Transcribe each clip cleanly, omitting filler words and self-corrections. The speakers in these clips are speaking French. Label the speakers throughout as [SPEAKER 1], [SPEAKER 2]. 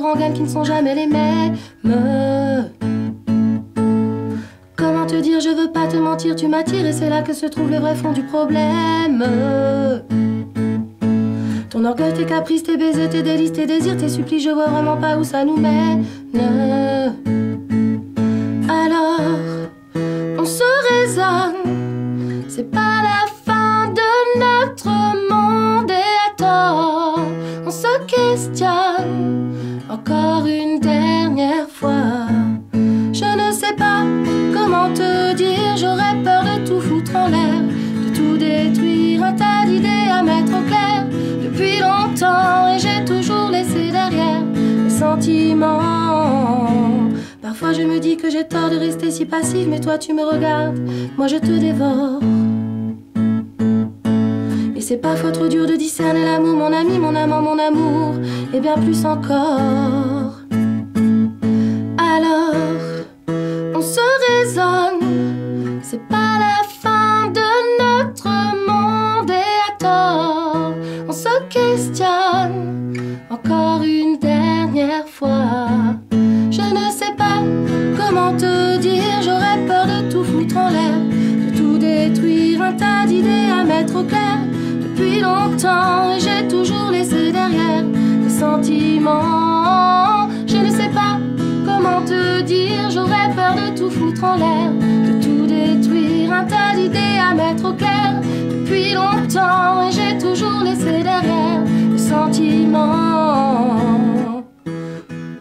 [SPEAKER 1] rengaines qui ne sont jamais les mêmes. Comment te dire, je veux pas te mentir, tu m'attires et c'est là que se trouve le vrai fond du problème. Ton orgueil, tes caprices, tes baisers, tes délices, tes désirs, tes supplices, je vois vraiment pas où ça nous mène. Alors, on se raisonne, c'est pas la fin de notre monde et à tort, on se questionne encore une dernière fois. Je ne sais pas comment te dire, j'aurais peur de tout foutre en l'air, de tout détruire, un tas d'idées à mettre au clair depuis longtemps et j'ai toujours laissé derrière les sentiments. Parfois je me dis que j'ai tort de rester si passive, mais toi tu me regardes, moi je te dévore. Et c'est parfois trop dur de discerner l'amour, mon ami, mon amant, mon amour, et bien plus encore. Alors, on se raisonne, c'est pas la fin de notre monde et à tort, on se questionne encore une dernière fois. Je ne sais pas comment te dire, j'aurais peur de tout foutre en l'air, de tout détruire, un tas d'idées à mettre au clair depuis longtemps et j'ai toujours laissé derrière les sentiments. Je ne sais pas comment te dire, j'aurais peur de tout foutre en l'air, de tout détruire, un tas d'idées à mettre au clair depuis longtemps et j'ai toujours laissé derrière les sentiments.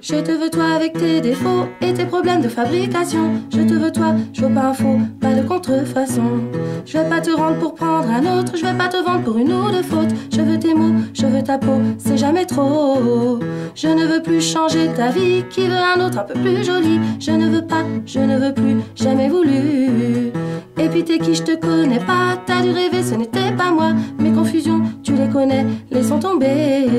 [SPEAKER 1] Je te veux toi avec tes défauts et tes problèmes de fabrication. Je te veux toi, je veux pas un faux, pas de contrefaçon. Je vais pas te rendre pour prendre un autre, je vais pas te vendre pour une ou deux fautes. Je veux tes mots, je veux ta peau, c'est jamais trop. Je ne veux plus changer ta vie, qui veut un autre un peu plus joli. Je ne veux pas, je ne veux plus, jamais voulu. Et puis t'es qui, je te connais pas, t'as dû rêver, ce n'était pas moi. Mes confusions, tu les connais, laissons tomber.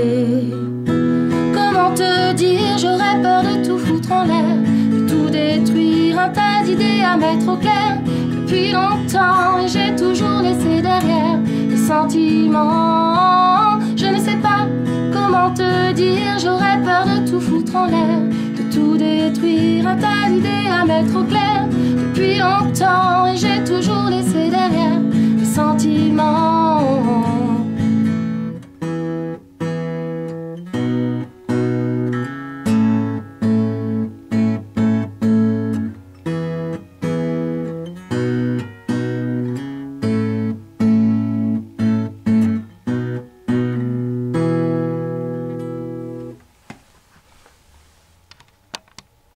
[SPEAKER 1] Comment te dire, j'aurais peur de tout foutre en l'air, de tout détruire, un tas d'idées à mettre au clair depuis longtemps et j'ai toujours laissé derrière les sentiments. Je ne sais pas comment te dire, j'aurais peur de tout foutre en l'air, de tout détruire, un tas d'idées à mettre au clair depuis longtemps et j'ai toujours laissé derrière les sentiments.